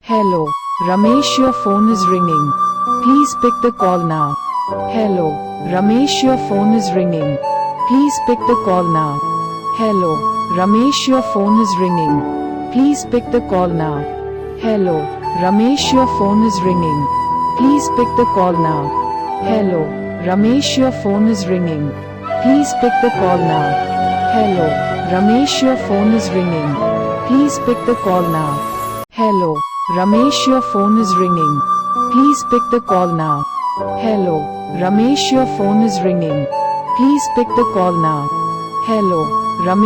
Hello, Ramesh, your phone is ringing. Please pick the call now. Hello, Ramesh, your phone is ringing. Please pick the call now. Hello, Ramesh, your phone is ringing. Please pick the call now. Hello, Ramesh, your phone is ringing. Please pick the call now. Hello, Ramesh, your phone is ringing. Please pick the call now. Hello, Ramesh, your phone is ringing. Please pick the call now. Hello, Ramesh, your phone is ringing. Please pick the call now. Hello, Ramesh, your phone is ringing. Please pick the call now. Hello, Ramesh.